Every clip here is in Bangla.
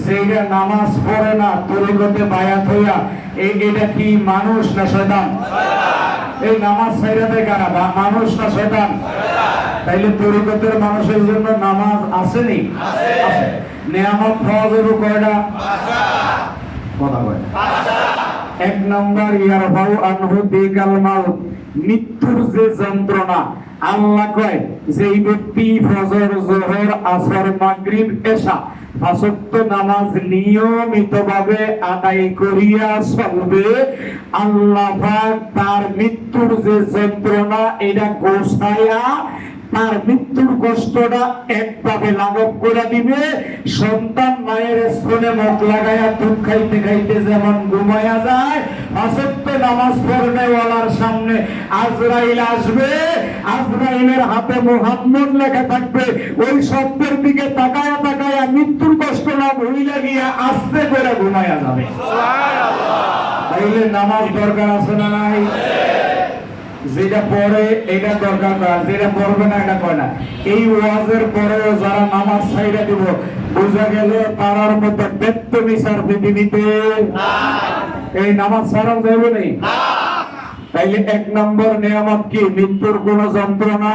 যেটা নামাজ পড়ে না তরিকতে বায়াত হইয়া এটা কি মানুষ না শয়তান? এই নামাজ ছাইরা দেয় কারা? মানুষ না শয়তান? তাইলে তরিকতের মানুষের জন্য নামাজ আসেনি? আছে। নিয়ামত ফরজ কয়টা? কথা কয় এক নম্বর ইয়ারফাউ আনহু বিকাল মাউত, মৃত্যুর যে যন্ত্রণা। আল্লাহ কয় যে এই ব্যক্তি ফজর, যোহর, আসর, মাগরিব, এশা পাঁচ ওয়াক্ত নামাজ নিয়মিতভাবে আদায় করিয়া চলবে, আল্লাহ পাক তার মৃত্যুর যে যন্ত্রণা এটা গোছায়া তার মৃত্যুর কষ্টটা একভাবে লাঘব করে দিবে। সন্তান মায়ের স্তনে মুখ লাগাইয়া দুধ খাইতে খাইতে যেমন ঘুমাইয়া যায়, পাঁচ ওয়াক্ত নামাজ পড়নেওয়ালার সামনে আজরাইল আসবে, আজরাইলের হাতে মুহাম্মদ লেখা থাকবে, ওই শব্দের দিকে তাকায়া তাকায়া মৃত্যুর কষ্ট না ভুইলা গিয়া আস্তে করে ঘুমাইয়া যাবে। তাইলে নামাজ দরকার আছে না নাই? যেটা পড়ে এটা দরকার না, যেটা পড়বে না এটা কয় না। এই ওয়াজের পরেও যারা নামাজ ছাইড়া দিব, বোঝা গেল তারার মতো বেত্তমিসার পৃথিবীতে এই নামাজ ছাড়া যাবে না। তাইলে এক নম্বর নিয়ামত কি? মৃত্যুর কোন যন্ত্রণা,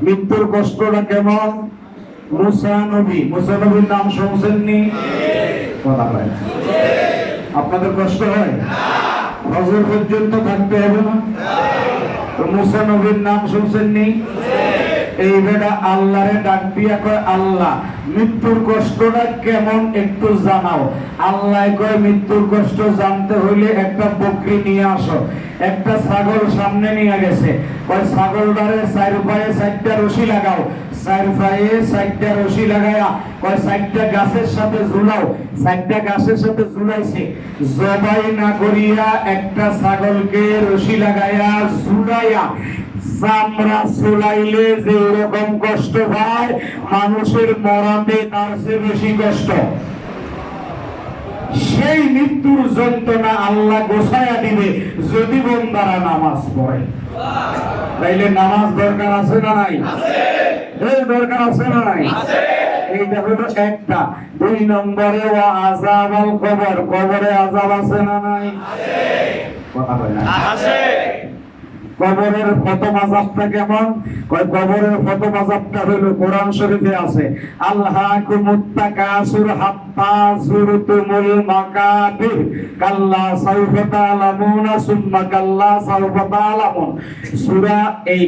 মৃত্যুর কষ্টটা কেমন? মুসা নবীর নাম শুনছেননি? কথা হয় আপনাদের কষ্ট হয়? ফজর পর্যন্ত থাকতে হবে না? তো মুসা নবীর নাম শুনছেননি? এই বেটা আল্লাহরে ডাক দিয়া কয়, আল্লাহ মৃত্যুর কষ্টটা কেমন একটু জানাও। আল্লাহ কয় মৃত্যুর কষ্ট জানতে হইলে একটা বকরি নিয়ে আসো। একটা ছাগল সামনে নিয়ে গেছে, কয় ছাগলটারে চার পায়ে চারটা রশি লাগাও, চার পায়ে চারটা রশি লাগায়া কয় চারটা গাছের সাথে ঝুলাও। চারটা গাছের সাথে ঝুলাইছে, জবাই না করিয়া একটা ছাগলকে রশি লাগায়া ঝুলাইয়া চামড়া চুলাইলে যে রকম কষ্ট হয়, মানুষের মরাতে তার চেয়ে বেশি কষ্ট। সেই মৃত্যুর যন্ত্রণা আল্লাহ গোছায়া দিবে যদি বান্দারা নামাজ পড়ে। তাইলে নামাজ দরকার আছে না নাই? এই দরকার আছে না নাই? এইটা হলো একটা। দুই নম্বরে ওয়া আযাবাল কবর, কবরে আযাব আছে না নাই? কথা বলে না আছে। কবরের প্রথম আযাবটা কেমন? কয় কবরের প্রথম আযাবটা হলো কোরআন শরীফে আছে, আল্লাহকুমুত তাকাসুর হাত্তা যুরতুমুল মাকাবির কাল্লা সাউফা তা'লামুনা সুম্মা কাল্লা সাউফা তা'লামুন। সূরা এই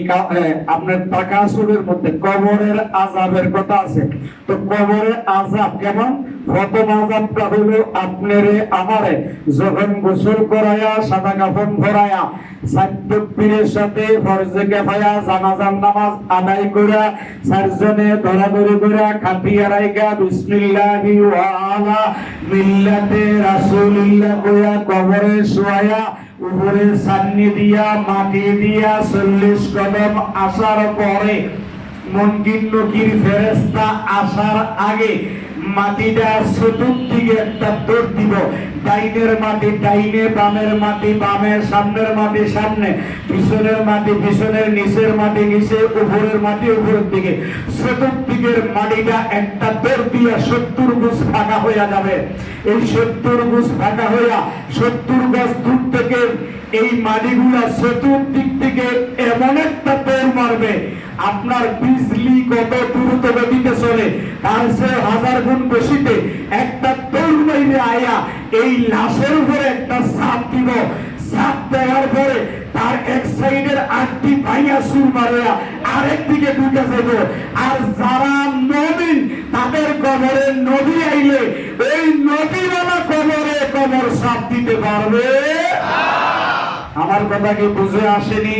আপনার তাকাসুরের মধ্যে কবরের আযাবের কথা আছে। তো কবরের আযাব কেমন? প্রথম আযাবটা হলো আপনারে আমারে যখন গোসল করায়া সাদা কাফন পরায়া সাতপীরের সাথে ফরজে কিফায়া জানাজার নামাজ আদায় করা চারজনে ধরাধরি করে খাটিয়া রাইগা বিসমিল্লাহি ওয়া আলা মিল্লাতে রাসূলিল্লাহ কইয়া কবরে শোয়া উপরে ছান্নি দিয়া মাটি দিয়া 40 কদম আসার পরে মুনকির নকির ফেরেশতা আসার আগে মাটিটা চতুর্দিকে একটা দৌড় দিব। ডাইনের মাটি ডাইনে, বামের মাটি বামে, সামনের মাটি সামনে, পিছনের মাটি পিছনের, নিচের মাটি নিচে, উপরের মাটি উপরের দিকে। চতুর্দিকের মাটিটা একটা দৌড় দিয়া 70 গজ ফাঁকা হইয়া যাবে। এই 70 গজ ফাঁকা হইয়া 70 গজ দূর থেকে এই মাটিগুলা চতুর্দিক থেকে এমন একটা দৌড় মারবে, আপনার বিজলি কত দ্রুত গতিতে চলে তার চেয়ে 1000 গুণ বেশিতে একটা দৌড় মাইরে আয়া এই লাশের উপরে একটা চাপ দিব। চাপ দেওয়ার পরে তার এক সাইডের আটটি ভাইয়া সুর মারিয়া আরেক দিকে ঢুকে যাবে। আর যারা নবীন তাদের কবরে নবী আইলে এই নবীওয়ালা কবরে কবর চাপ দিতে পারবে। আমার কথা কি বুঝে আসেনি?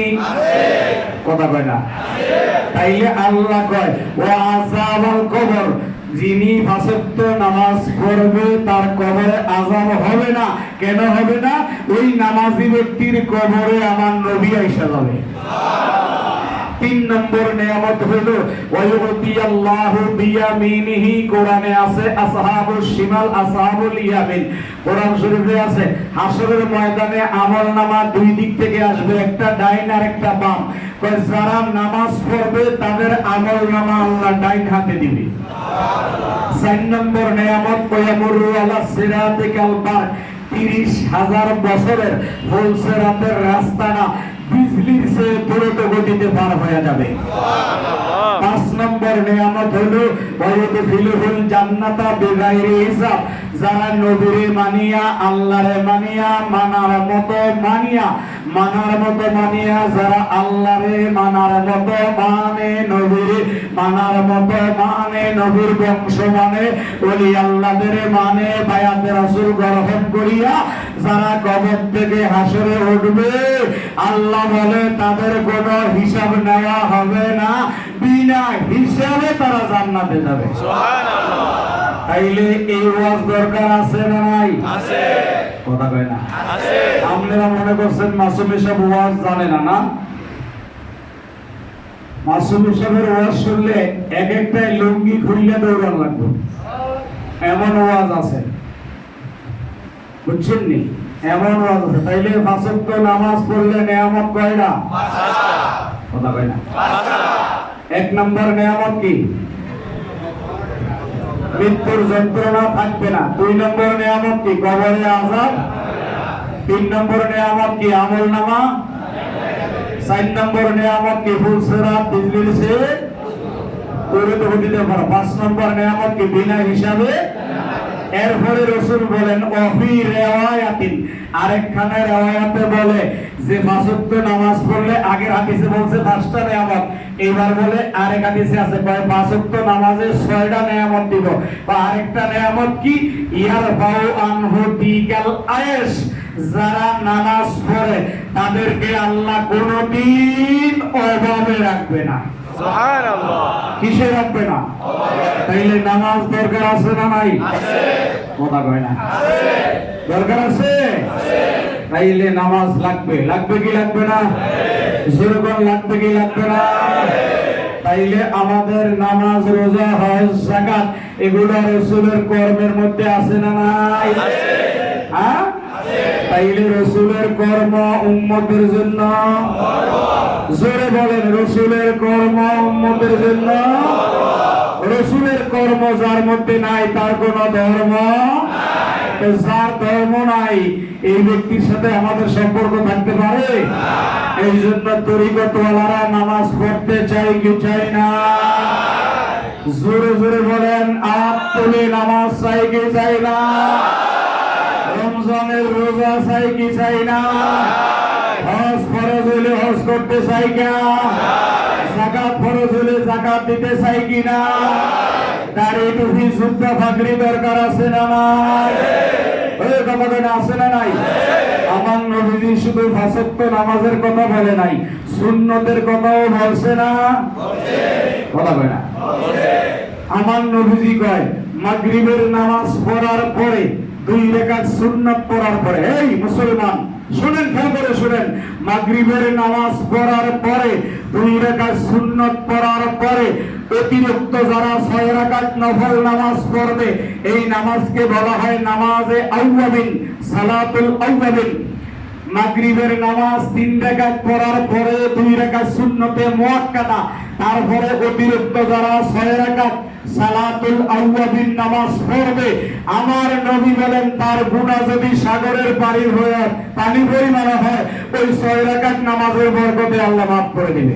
কথা কয় না। তাইলে আল্লাহ কয় ওয়া আযাবাল কবর, যিনি পাঁচ ওয়াক্ত নামাজ পড়বে তার কবরে আযাব হবে না। কেন হবে না? ওই নামাজি ব্যক্তির কবরে আমার নবী আইসা যাবে। 3 নম্বর নিয়ামত হলো ওয়ায়ুতি আল্লাহু বিয়ামিনিহি, কোরআনে আছে আসহাবুশ শিমাল আসহাবুল ইয়ামিন। কোরআন শরীফে আছে হাশরের ময়দানে আমলনামা দুই দিক থেকে আসবে, একটা ডাইন আর একটা বাম। কয় যারা নামাজ পড়বে তাদের আমলনামা আল্লাহ ডাইন হাতে দিবে। 4 নম্বর নিয়ামত ওয়ামুরু আলা সিরাতিকাল বার, 30,000 বছরের ফুলসেরাতের রাস্তাটা বিজলির চেয়ে দ্রুত গতিতে পার হয়ে যাবে। 5 নম্বর নিয়ামত হলো ওয়ায়ুদখিলুহুল জান্নাতা বিগাইরি হিসাব, যারা নবীরে মানিয়া আল্লাহরে মানিয়া মানার মতো মানিয়া যারা আল্লাহরে মানার মতো মানে নবীরে মানার মতো মানে নবীর বংশ মানে ওলি আল্লাহদের মানে বায়াতে রাসূল গ্রহণ করিয়া যারা কবর থেকে হাসরে উঠবে, আল্লাহ বলে তাদের কোনো হিসাব নেওয়া হবে না, বিনা হিসাবে তারা জান্নাতে যাবে। সুবহানাল্লাহ। তাইলে এই ওয়াজ দরকার আছে না নাই? আছে। কথা কয় না? আছে। আপনারা মনে করছেন মাসুম সাহেব ওয়াজ জানে না? না, মাসুম সাহেবের ওয়াজ শুনলে এক একটা লুঙ্গি খুললে দৌড়ান লাগবে, এমন ওয়াজ আছে, বুঝছেন নি? এমন ওয়াজ আছে। তাইলে 5 ওয়াক্ত নামাজ পড়লে নিয়ামত কয়টা? 5টা। কথা কয় না? 5টা। 1 নম্বর নিয়ামত কি? মৃত্যুর যন্ত্রণা থাকবে না। 2 নম্বর নিয়ামত কি? কবরে আযাব। 3 নম্বর নিয়ামত কি? আমলনামা। 4 নম্বর নিয়ামত কি? ফুলসিরাত বিজলির চেয়ে দ্রুত গতিতে পার। 5 নম্বর নিয়ামত কি? বিনা হিসাবে। এরপরে রাসূল বলেন ওয়াফি রিওয়ায়াতিন, আরেকখানে রিওয়ায়াতে বলে যে 5 ওয়াক্ত নামাজ পড়লে, আগের হাদিসে বলছে 5টা নিয়ামত, এবার বলে আরেক হাদিসে আছে 5 ওয়াক্ত নামাজে 6টা নিয়ামত দিব। বা আরেকটা নিয়ামত কি? ইয়ারফাউ আনহু দিকাল আয়েশ, যারা নামাজ পড়ে তাদেরকে আল্লাহ কোনদিন অভাবে রাখবে না। সুবহানাল্লাহ। কিসে রাখবে না? তাইলে নামাজ দরকার আছে না নাই? আছে। কথা কয় না? আছে। দরকার আছে? আছে। তাইলে নামাজ লাগবে। লাগবে কি লাগবে না? জোরে বল, লাগবে কি লাগবে না? তাইলে আমাদের নামাজ, রোজা, হজ, যাকাত এগুলো রাসূলের কর্মের মধ্যে আছে না নাই? আছে। হ্যাঁ, তাইলে রাসূলের কর্ম উম্মতের জন্য, জোরে বলেন, রাসূলের কর্ম উম্মতের জন্য। রাসূলের কর্ম যার মধ্যে নাই তার কোনো ধর্ম নাই। যার ধর্ম নাই এই ব্যক্তির সাথে আমাদের সম্পর্ক থাকতে পারে? এই জন্য তরিকতওয়ালারা নামাজ পড়তে চাই কি চাই না? জোরে জোরে বলেন, হাত তুলে নামাজ চাই কি চাই না? রমজানের রোজা চাই কি চাই না? হজ ফরজ হলে হজ করতে চাই কিনা? যাকাত ফরজ হলে যাকাত দিতে চাই কিনা? দাড়ি টুপি জুব্বা পাগড়ি দরকার আছে না নাই? ওই কথা কইনা আছে না নাই? আমার নবীজি শুধু 5 ওয়াক্ত নামাজের কথা বলে নাই, সুন্নতের কথাও বলছে না? বলছে। কথা কইনা? বলছে। আমার নবীজি কয় মাগরিবের নামাজ পড়ার পরে 2 রাকাত সুন্নাত পড়ার পরে, এই মুসলমান শুনেন, খেয়াল করে শুনেন, মাগরিবের নামাজ পড়ার পরে 2 রাকাত সুন্নাত পড়ার পরে অতিরিক্ত যারা 6 রাকাত নফল নামাজ পড়বে, এই নামাজকে বলা হয় নামাজে আউয়াবিন, সালাতুল আউয়াবিন। মাগরিবের নামাজ 3 রাকাত পড়ার পরে 2 রাকাত সুন্নতে মুআক্কাদা, তারপরে অতিরিক্ত যারা 6 রাকাত সালাতুল আউয়াবিন নামাজ পড়বে, আমার নবী বলেন তার গুনাহ যদি সাগরের পানি হয়ে পানি পরিমাণ হয়, ওই 6 রাকাত নামাজের বরকতে আল্লাহ মাফ করে দিবে।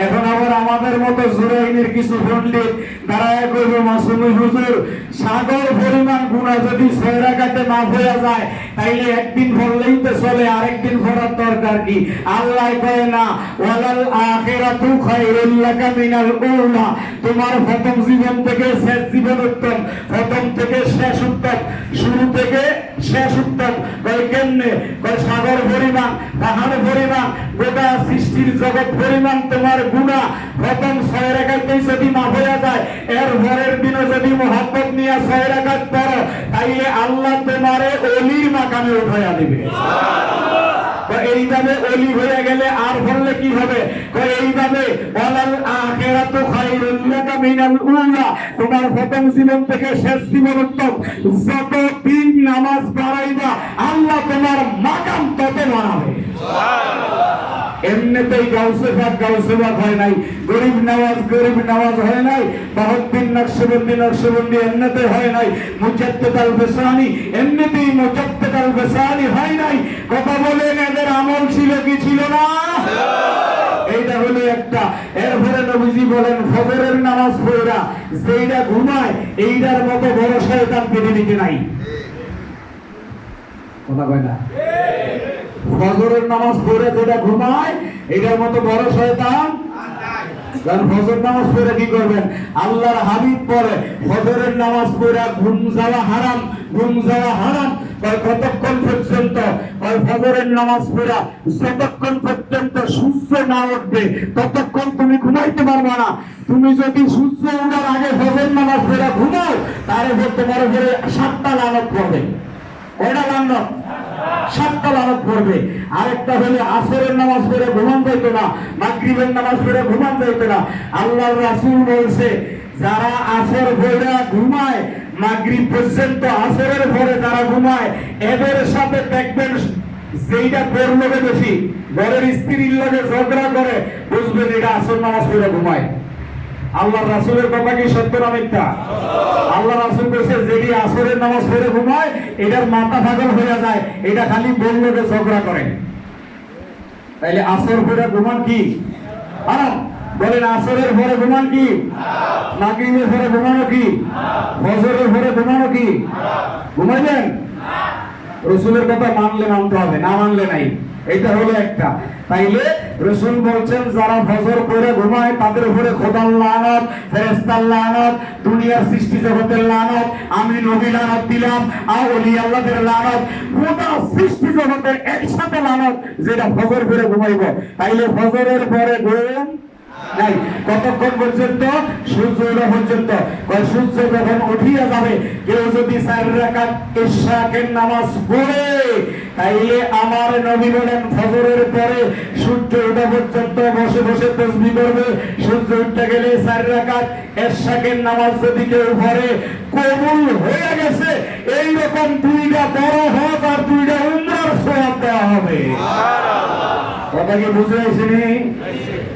এখন আবার আমাদের মতো জুরাইনের কিছু পণ্ডিত দাঁড়ায় কইবে মাসুম হুজুর, সাগর পরিমাণ গুনাহ যদি 6 রাকাতে মাফ হয়ে যায় তাইলে একদিন পড়লেই তো চলে, আরেকদিন পড়ার দরকার কি? আল্লাহ কয় না ওয়ালাল আখিরাতু খায়রুল লাকা মিনাল উলা, তোমার প্রথম জীবন থেকে শেষ জীবন উত্তম, প্রথম থেকে শেষ উত্তম, শুরু থেকে শেষ উত্তম। কয় কেমনে? কয় সাগর পরিমাণ, পাহাড় পরিমাণ, গোটা সৃষ্টির জগৎ পরিমাণ তোমার গুনাহ প্রথম 6 রাকাতেই যদি মাফ হয়ে যায়, এর পরের দিনে যদি মুহাব্বত নিয়ে 6 রাকাত পড়ো তাইলে আল্লাহ তোমারে ওলির মাকামে উঠাইয়া দিবে। সুবহানাল্লাহ। এইভাবে অলি হয়ে গেলে আর বললে কি হবে? এইভাবে ওয়ালাল আখিরাতু খায়রুল লাকা মিনাল উলা, তোমার প্রথম জীবন থেকে শেষ জীবন উত্তম। যত দিন নামাজ পড়াইবা আল্লাহ তোমার মাকাম তত বাড়াবে। এমনিতেই গাউসে পাক হয় নাই, গরিব নামাজ হয় নাই, বাহাউদ্দিন নকশবন্দি এমনিতে হয় নাই, মুজাদ্দিদ আল ফিসানি এমনিতেই মুজাদ্দিদ আল ফিসানি হয় নাই। কথা বলেন, এদের আমল ছিল কি ছিল না? এইটা হলো একটা। এরপরে নবীজি বলেন ফজরের নামাজ পড়া যেইটা ঘুমায় এইটার মতো বড় শয়তান পৃথিবীতে নাই। কথা কয় না? ফজরের নামাজ পড়ে যেটা ঘুমায় এটার মতো বড় শয়তান। কারণ ফজর নামাজ পড়ে কি করবেন? আল্লাহর হাবিব পড়ে ফজরের নামাজ পড়ে ঘুম যাওয়া হারাম। কতক্ষণ পর্যন্ত? ফজরের নামাজ পড়া যতক্ষণ পর্যন্ত সূর্য না উঠবে ততক্ষণ তুমি ঘুমাইতে পারবে না। তুমি যদি সূর্য ওঠার আগে ফজর নামাজ পড়া ঘুমাও তাহলে তোমার উপরে 7টা লানত পড়বে। কয়টা লানত? 7টা লানত পড়বে। আরেকটা হলে আসরের নামাজ পড়ে ঘুমান যাইতো না, মাগরিবের নামাজ পড়ে ঘুমান যাইতো না। আল্লাহর রাসূল বলছে যারা আসর পড়ে ঘুমায় মাগরিব পর্যন্ত, আসরের পরে যারা ঘুমায় এদের সাথে দেখবেন যেইটা পড়লো বেশি ঘরের স্ত্রীর লগে ঝগড়া করে, বুঝবেন এটা আসর নামাজ পড়ে ঘুমায়। আল্লাহর রাসূলের কথা কি সত্য না মিথ্যা? আল্লাহ রাসূল বলেছে যেটি আসরের নামাজ পড়ে ঘুমায় এটার মাথা পাগল হয়ে যায়, এটা খালি বললে ঝগড়া করে। তাইলে আসর পড়ে ঘুমান কি হারাম? বলেন আসরের পরে ঘুমান কি? মাগরিবের পরে ঘুমানো কি? ফজরের পরে ঘুমানো কি? ঘুমাইলেন? রাসূলের কথা মানলে মানতে হবে, না মানলে নাই। এটা হলো একটা। তাইলে রাসূল বলছেন যারা ফজর পড়ে ঘুমায় তাদের উপরে খোদার লানত, ফেরেশতার লানত, দুনিয়ার সৃষ্টি জগতের লানত, আমি নবী লানত দিলাম, আর ওলি আল্লাহদের লানত, গোটা সৃষ্টি জগতের একসাথে লানত যেটা ফজর পড়ে ঘুমাইব। তাইলে ফজরের পরে ঘুম নাই। কতক্ষণ পর্যন্ত? সূর্য ওঠা পর্যন্ত। সূর্য যখন উঠিয়া যাবে কেউ যদি 4 রাকাত ইশরাকের নামাজ পড়ে তাইলে আমার নবী বলেন ফজরের পরে সূর্য ওঠা পর্যন্ত বসে বসে তাসবিহ করবে। সূর্য উঠে গেলে 4 রাকাত ইশরাকের নামাজ যদি কেউ পড়ে কবুল হয়ে গেছে। এইরকম 2টা বড় হজ আর 2টা উমরার সওয়াব দেওয়া হবে। কথা কি বুঝে আসেনি?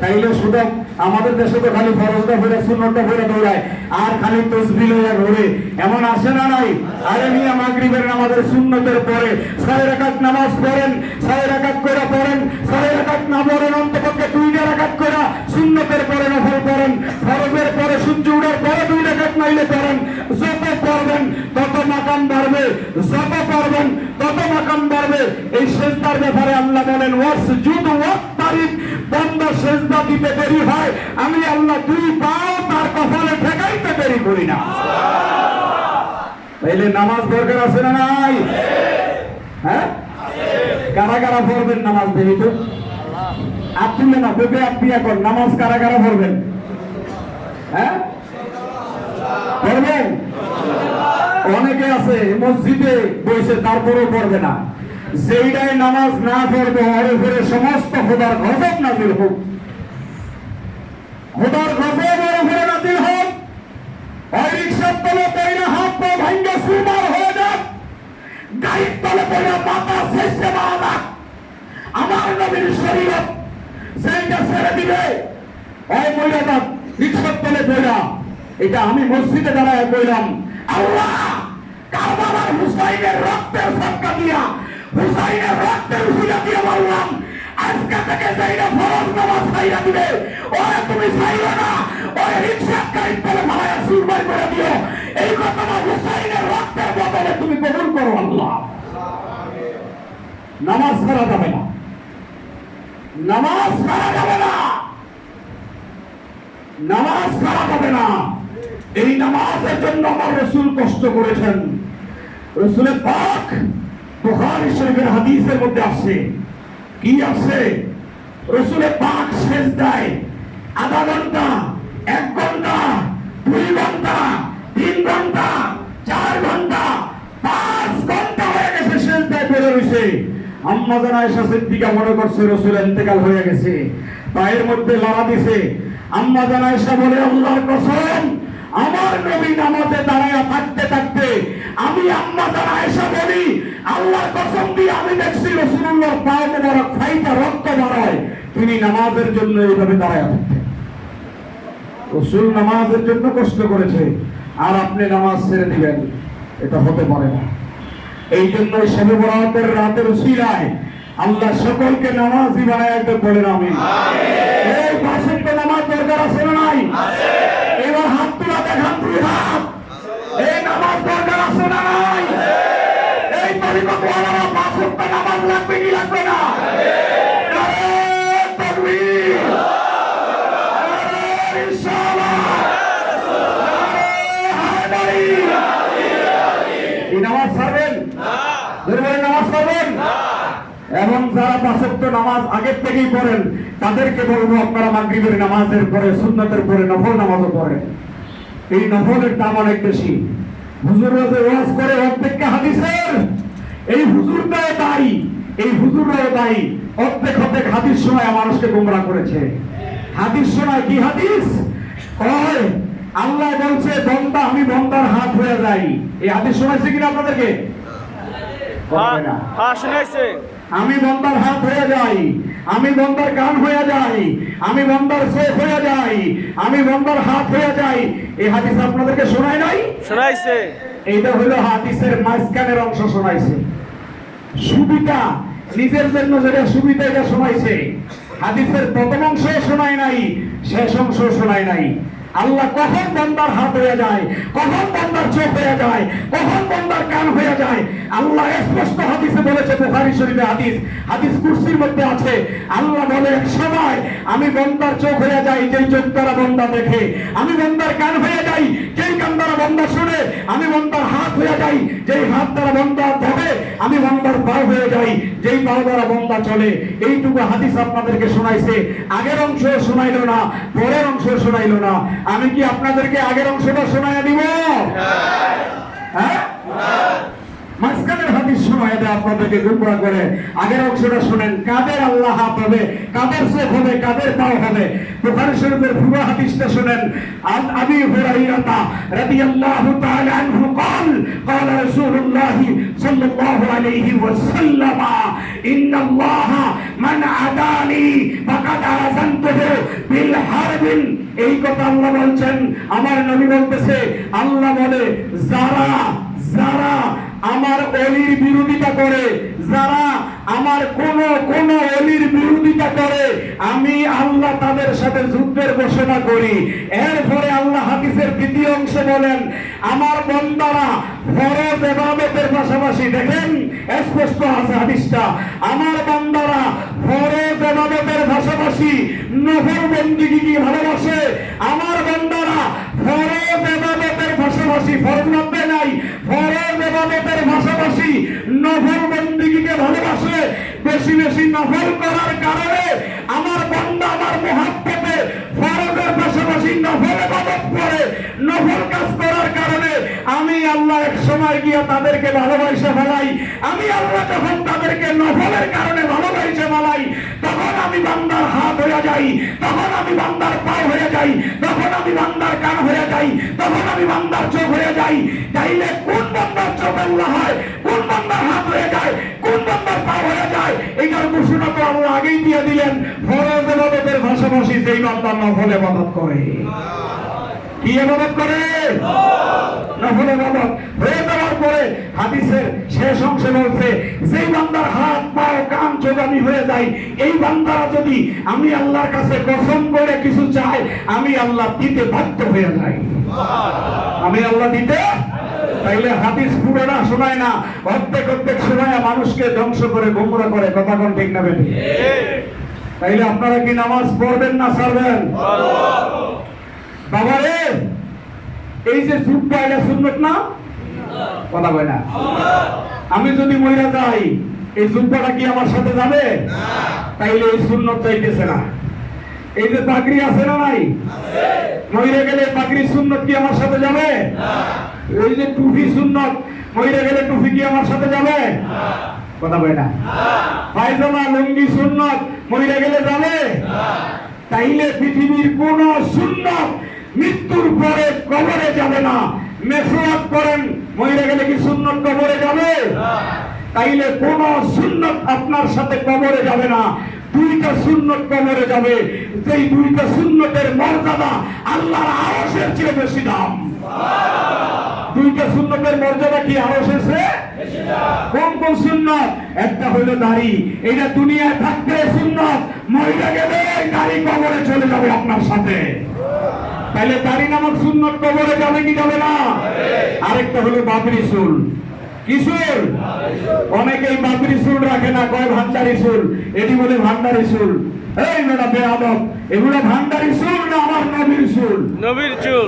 তাইলে শুধু আমাদের দেশে তো খালি ফরজটা পড়ে সুন্নতটা পড়ে দৌড়ায় আর খালি তাসবিহ লইয়া ঘুরে, এমন আসে না নাই? আরে মিয়া মাগরিবের নামাজের সুন্নতের পরে 6 রাকাত নামাজ পড়েন, 6 রাকাত করে পড়েন, 6 রাকাত না পড়েন অন্ততপক্ষে 2 রাকাত করে সুন্নতের পরে নফল পড়েন, ফরজের পরে সূর্য ওঠার পরে 2 রাকাত নাইলে পড়েন। যত পড়বেন তত মাকাম বাড়বে, যত পড়বেন তত মাকাম বাড়বে। এই সিজদার ব্যাপারে আল্লাহ বলেন ওয়াসজুদ ওয়াক্তারিব, বান্দা সিজদা দিতে দেরি হয় আমি আল্লাহ 2 পাও তার কপালে ঠেকাইতে দেরি করি না। তাইলে নামাজ দরকার আছে না নাই? হ্যাঁ, কারা কারা পড়বেন নামাজ? দেখি তো আপনি না দেবে আপনি এখন নামাজ কারা কারা পড়বেন? হ্যাঁ পড়বেন? অনেকে আছে মসজিদে বসে তারপরেও পড়বে না। যেইটাই নামাজ না পড়বে ওর উপরে সমস্ত খোদার গজব নাজিল হোক, খোদার গজব ওর উপরে নাজিল হোক। ওই রিকশার তলে পড়ে হাত পা ভাঙ্গে সুমার হয়ে যাক, গাড়ির তলে পড়ে মাথা শেষে মারা। আমার নবীর শরীয়ত সেইটা ছেড়ে দিবে ওই মহিলাটা রিকশার তলে পড়া। এটা আমি মসজিদে দাঁড়ায় বললাম আল্লাহ কারবালার হুসাইনের রক্তের সদকা দিয়া, হুসাইনের রক্তের উসিলা দিয়া বললাম আজকে থেকে যাইরা ফরজ নামাজ ছাইরা দিবে ওরে তুমি ছাইরো না, ওরে রিকশা গাড়ির তলে মারায়া সুরবাই করে দিও। এই ঘটনা হুসাইনের রক্তের বদলে তুমি কবুল করো আল্লাহ। নামাজ ছাড়া যাবে না, নামাজ ছাড়া যাবে না, নামাজ ছাড়া যাবে না। এই নামাজের জন্য আমার রাসূল কষ্ট করেছেন। রাসূলের পাক বুখারী শরীফের হাদিসের মধ্যে আছে, কি আছে? রাসূলের পাক সিজদায় আধা ঘন্টা, 1 ঘন্টা, 2 ঘন্টা, 3 ঘন্টা, 4 ঘন্টা, 5 ঘন্টা হয়ে গেছে সিজদায় পড়ে রয়েছে। আম্মা জান আয়েশা সিদ্দিকা মনে করছে রাসূল ইন্তেকাল হয়ে গেছে, পায়ের মধ্যে লড়া দিছে। আম্মা জান আয়েশা বলে, আল্লাহর কসম, আমার নবী নামাজে দাঁড়ায়া থাকতে থাকতে আমি আম্মা জান আয়েশা বলি, আল্লাহর কসম দিয়ে আমি দেখছি রাসূলুল্লাহর পা মোবারক ফাইটা রক্ত বেরোয়, তিনি নামাজের জন্য এইভাবে দাঁড়ায়া থাকতেন। রাসূল নামাজের জন্য কষ্ট করেছে, আর আপনি নামাজ ছেড়ে দিবেন, এটা হতে পারে না। এই জন্য শবে বরাতের রাতের উসিলায় আল্লাহ সকলকে নামাজি বানায়, একবার বলেন আমিন। এই পাঁচওয়াক্ত নামাজ দরকার আছে না নাই? এবার হাত তুলা দেখান, দুই হাত। এই নামাজ দরকার আছে না নাই? এই তরিকত ওয়ালারা পাঁচওয়াক্ত নামাজ লাগবে কি লাগবে না? নারে তাকবীর, নারে রিসালাত, নারে হায়দারি। এই নামাজ ছাড়বেন? নামাজ পড়বেন। এবং যারা পাঁচ ওয়াক্ত নামাজ আগের থেকেই পড়েন তাদেরকে বলবো, আপনারা মাগরিবের নামাজের পরে সুন্নতের পরে নফল নামাজও পড়েন। এই নফলের দাম অনেক বেশি। হুজুররা যে ওয়াজ করে অর্ধেককে হাদিসের, এই হুজুরটাও দায়ী, এই হুজুররাও দায়ী। অর্ধেক অর্ধেক হাদিস শোনায় মানুষকে গোমরা করেছে। হাদিস শোনায় কি হাদিস? কয় আল্লাহ বলছে বান্দা, আমি বান্দার হাত হয়ে যাই। এই হাদিস শোনাইছে কিনা আপনাদেরকে? আমি বান্দার হাত হয়ে যাই, আমি বান্দার কান হয়ে যাই, আমি বান্দার চোখ হয়ে যাই, আমি বান্দার হাত হয়ে যাই। এই হাদিস আপনাদেরকে শোনায় নাই? শোনাইছে। এইটা হলো হাদিসের মাঝখানের অংশ শোনাইছে। সুবিধা নিজের জন্য যেটা সুবিধা এটা শোনাইছে। হাদিসের প্রথম অংশ শোনায় নাই, শেষ অংশ শোনায় নাই। আল্লাহ কখন বান্দার হাত হয়ে যায়, কখন বান্দার চোখ হয়ে যায়, কখন বান্দার কান হয়ে যায়, আল্লাহ স্পষ্ট হাদিসে বলেছে। বুখারী শরীফে হাদিস, হাদিস কুরসির মধ্যে আছে। আল্লাহ বলে, এক সময় আমি বান্দার চোখ হয়ে যাই যেই চোখ দ্বারা বান্দা দেখে, আমি বান্দার কান হয়ে যাই যেই কান দ্বারা বান্দা শুনে, আমি বান্দার হাত হয়ে যাই যেই হাত দ্বারা বান্দা ধরে, আমি বান্দার পা হয়ে যাই যেই পা দ্বারা বান্দা চলে। এইটুকু হাদিস আপনাদেরকে শোনাইছে। আগের অংশ শোনাইলো না, পরের অংশ শোনাইলো না। আমি কি আপনাদেরকে আগের অংশটা শোনাইয়া দিব? হ্যাঁ, মাঝখানের হাদিস শোনাইয়া দেয় আপনাদেরকে গুমরা করে। আগের অংশটা শুনেন, কাদের আল্লাহ হাত হবে, কাদের চোখ হবে, কাদের পা হবে। বুখারী শরীফের পুরো হাদিসটা শুনেন। আন আবি হুরায়রা রাদিয়াল্লাহু তাআলা আনহু قال قال رسول الله صلى الله عليه وسلم ان الله من عاداني فقد آذنته بالحرب। এই কথা আল্লাহ বলছেন, আমার নবী বলতেছে। আল্লাহ বলে, যারা যারা আমার ওলির বিরোধিতা করে, যারা আমার কোন ওলির বিরোধিতা করে, আমি আল্লাহ তাদের সাথে যুদ্ধের ঘোষণা করি। এরপরে আল্লাহ হাদিসের দ্বিতীয় অংশে বলেন, আমার বান্দারা ফরজ ইবাদতের পাশাপাশি, দেখেন স্পষ্ট আছে হাদিসটা, আমার বান্দারা ফরজ ইবাদতের পাশাপাশি নফল বন্দেগী ভালোবাসে। আমার বান্দারা ফরজ ইবাদতের পাশাপাশি, ফরজ মানবে নাই, ফরজ ইবাদতের পাশাপাশি নফল বন্দেগীকে ভালোবাসে। বেশি বেশি নফল করার কারণে আমার বান্দা আমার মুহাব্বতে ফরজের পাশাপাশি নফল ইবাদত করে, নফল কাজ করার কারণে আমি আল্লাহ এক সময় গিয়া তাদেরকে ভালোবাসা ফেলাই। আমি আল্লাহ যখন তাদেরকে নফলের কারণে ভালোবাসা ফেলাই, তখন আমি বান্দার হাত হয়ে যাই, তখন আমি বান্দার পা হয়ে যাই, তখন আমি বান্দার কান হয়ে যাই, তখন আমি বান্দার চোখ হয়ে যাই। তাইলে কোন বান্দার চোখ আল্লাহ হয়, কোন বান্দার হাত হয়ে যায়, কোন বান্দার পা হয়ে যায়, এইটার ঘোষণা তো আল্লাহ আগেই দিয়ে দিলেন। ফরজ ইবাদতের পাশাপাশি যেই বান্দা নফল ইবাদত করে, কি ইবাদত করে? নফল ইবাদত হয়ে যাওয়ার পরে হাদিসের শেষ অংশে বলছে, যেই বান্দার হাত পা কান চোখ আমি হয়ে যাই, এই বান্দারা যদি আমি আল্লাহর কাছে কসম করে কিছু চাই, আমি আল্লাহ দিতে বাধ্য হয়ে যাই, আমি আল্লাহ দিতে। তাইলে হাদিস পুরোটা শোনায় না, অর্ধেক অর্ধেক শোনায় মানুষকে ধ্বংস করে গোমরা করে। কথা কোন ঠিক না বেঠিক? তাইলে আপনারা কি নামাজ পড়বেন না ছাড়বেন? বাবারে, এই যে যুগটা, এটা সুন্নত না? কথা কয় না? আমি যদি মইরা যাই, এই যুগটা কি আমার সাথে যাবে? তাইলে এই সুন্নত চাইতেছে না। এই যে পাগড়ি আছে না নাই, মইরা গেলে পাগড়ি সুন্নত কি আমার সাথে যাবে? এই যে টুপি সুন্নত, মইরা গেলে টুপি কি আমার সাথে যাবে? কথা বলে না। পায়জামা লুঙ্গি সুন্নত, মহিলা গেলে যাবে? তাইলে পৃথিবীর কোন সুন্নত মৃত্যুর পরে কবরে যাবে না। মেসওয়াক করেন, মহিলা গেলে কি সুন্নত কবরে যাবে? তাইলে কোন সুন্নত আপনার সাথে কবরে যাবে না। দুইটা সুন্নত কবরে যাবে, যেই দুইটা সুন্নতের মর্যাদা আল্লাহর আরশের চেয়ে বেশি দাম। দুইটা সুন্নতের মর্যাদা কি আরশের চেয়ে বেশি দাম? কোন কোন সুন্নত? একটা হলো দাড়ি, এটা দুনিয়ায় থাকতে সুন্নত, মহিলা গেলে দাড়ি কবরে চলে যাবে আপনার সাথে। তাহলে দাড়ি নামক সুন্নত কবরে যাবে কি যাবে না? আরেকটা হলো বাবরি চুল। কি চুল? অনেকেই বাবরি চুল রাখে না, কয় ভান্ডারি চুল, এটি বলে ভান্ডারি চুল। এই মেয়েরা বেয়াদব, এগুলো ভান্ডারি চুল না আমার নবীর চুল। নবীর চুল।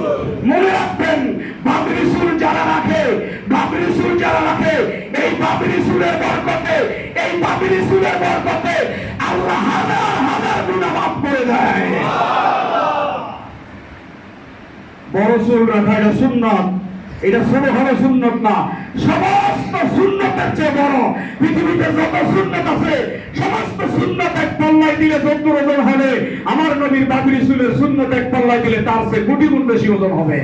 মনে রাখবেন, বাবরি চুল যারা রাখে, বাবরি চুল যারা রাখে, এই বাবরি চুলের বরকতে, এই বাবরি চুলের বরকতে আল্লাহ হাজার হাজার গুনাহ মাফ করে দেয়। বড় চুল রাখা এটা সুন্নত, এটা ছোট বড় সুন্নত না, সমস্ত সুন্নতের চেয়ে বড়। পৃথিবীতে যত সুন্নত আছে সমস্ত সুন্নত এক পাল্লায় দিলে যত ওজন হবে, আমার নবীর বাবরি চুলের সুন্নত এক পাল্লায় দিলে তার চেয়ে কোটি গুণ বেশি ওজন হবে।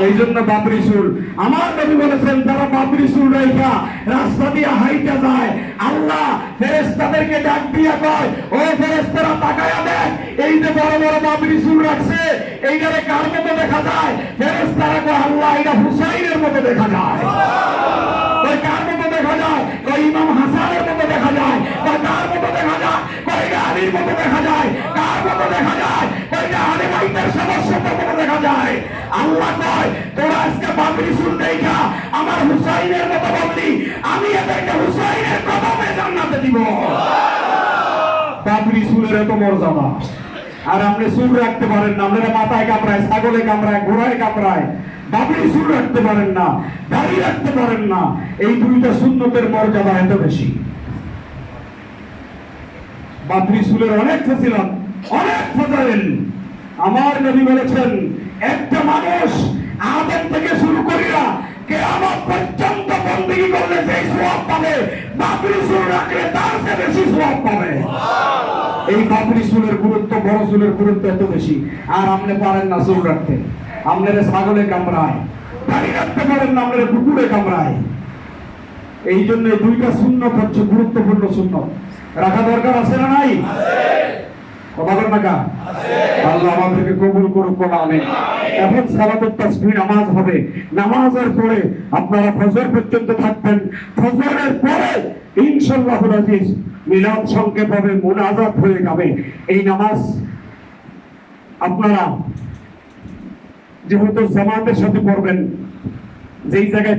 এই জন্য বাবরি চুল, আমার নবী বলেছেন যারা বাবরি চুল রাইখা রাস্তা দিয়ে হাইটা যায়, আল্লাহ ফেরেশতাদেরকে ডাক দিয়া কয়, ও ফেরেশতারা তাকায়া দেখ, এই যে বড় বড় বাবরি চুল রাখছে, এইটারে কার মতো দেখা যায়? ফেরেশতারা কয়, আল্লাহ এটা হুসাইনের মতো দেখা যায়। কয় কার মতো দেখা যায়? কয় ইমাম হাসানের মতো দেখা যায়। কয় কার মতো দেখা যায়? কয় এটা আলীর মতো দেখা যায়। কার মতো দেখা যায়? কয় এটা আলে বাইতের সদস্যদের মতো দেখা যায়। আল্লাহ কয়, তোরা আজকে বাবরি চুল দেখা আমার হুসাইনের মতো বললি, আমি এদেরকে হুসাইনের কদমে জান্নাতে দিব। বাবরি চুলের এত মর্যাদা, আর আপনি চুল রাখতে পারেন না, আপনারা মাথায় কামড়ায়, ছাগলে কামড়ায়, ঘোড়ায় কামড়ায়, বাবরি চুল রাখতে পারেন না, দাড়ি রাখতে পারেন না। এই দুইটা সুন্নতের মর্যাদা এত বেশি। বাবরি চুলের অনেক ফজিলত, অনেক ফজাইল। আমার নবী বলেছেন, একটা মানুষ আদম থেকে শুরু করিয়া কিয়ামত পর্যন্ত বندگی করলে যে সওয়াব পাবে, বাবরি চুল রাখলে তার চেয়ে বেশি সওয়াব পাবে। এই বাবরি চুলের গুরুত্ব, বড় চুলের গুরুত্ব এত বেশি। আর আপনি পারেন না চুল রাখতে, আপনারা ছাগলে কামড়ায়, দাড়ি রাখতে পারেন না, আপনারা কুকুরে কামড়ায়। এই জন্য দুইটা সুন্নত হচ্ছে গুরুত্বপূর্ণ সুন্নত, রাখা দরকার আছে না নাই? কথা বলেন না কা? আল্লাহ আমাদেরকে কবুল করুক, বলা আমিন। এখন সালাতুত তাসবিহ নামাজ হবে, নামাজের পরে আপনারা ফজর পর্যন্ত থাকবেন। ফজরের পরে ইনশাআল্লাহুল আজিজ মিলাদ সংক্ষেপ হবে, মুনাজাত হয়ে যাবে। এই নামাজ আপনারা যেহেতু জামাতের সাথে পড়বেন, যেই জায়গায়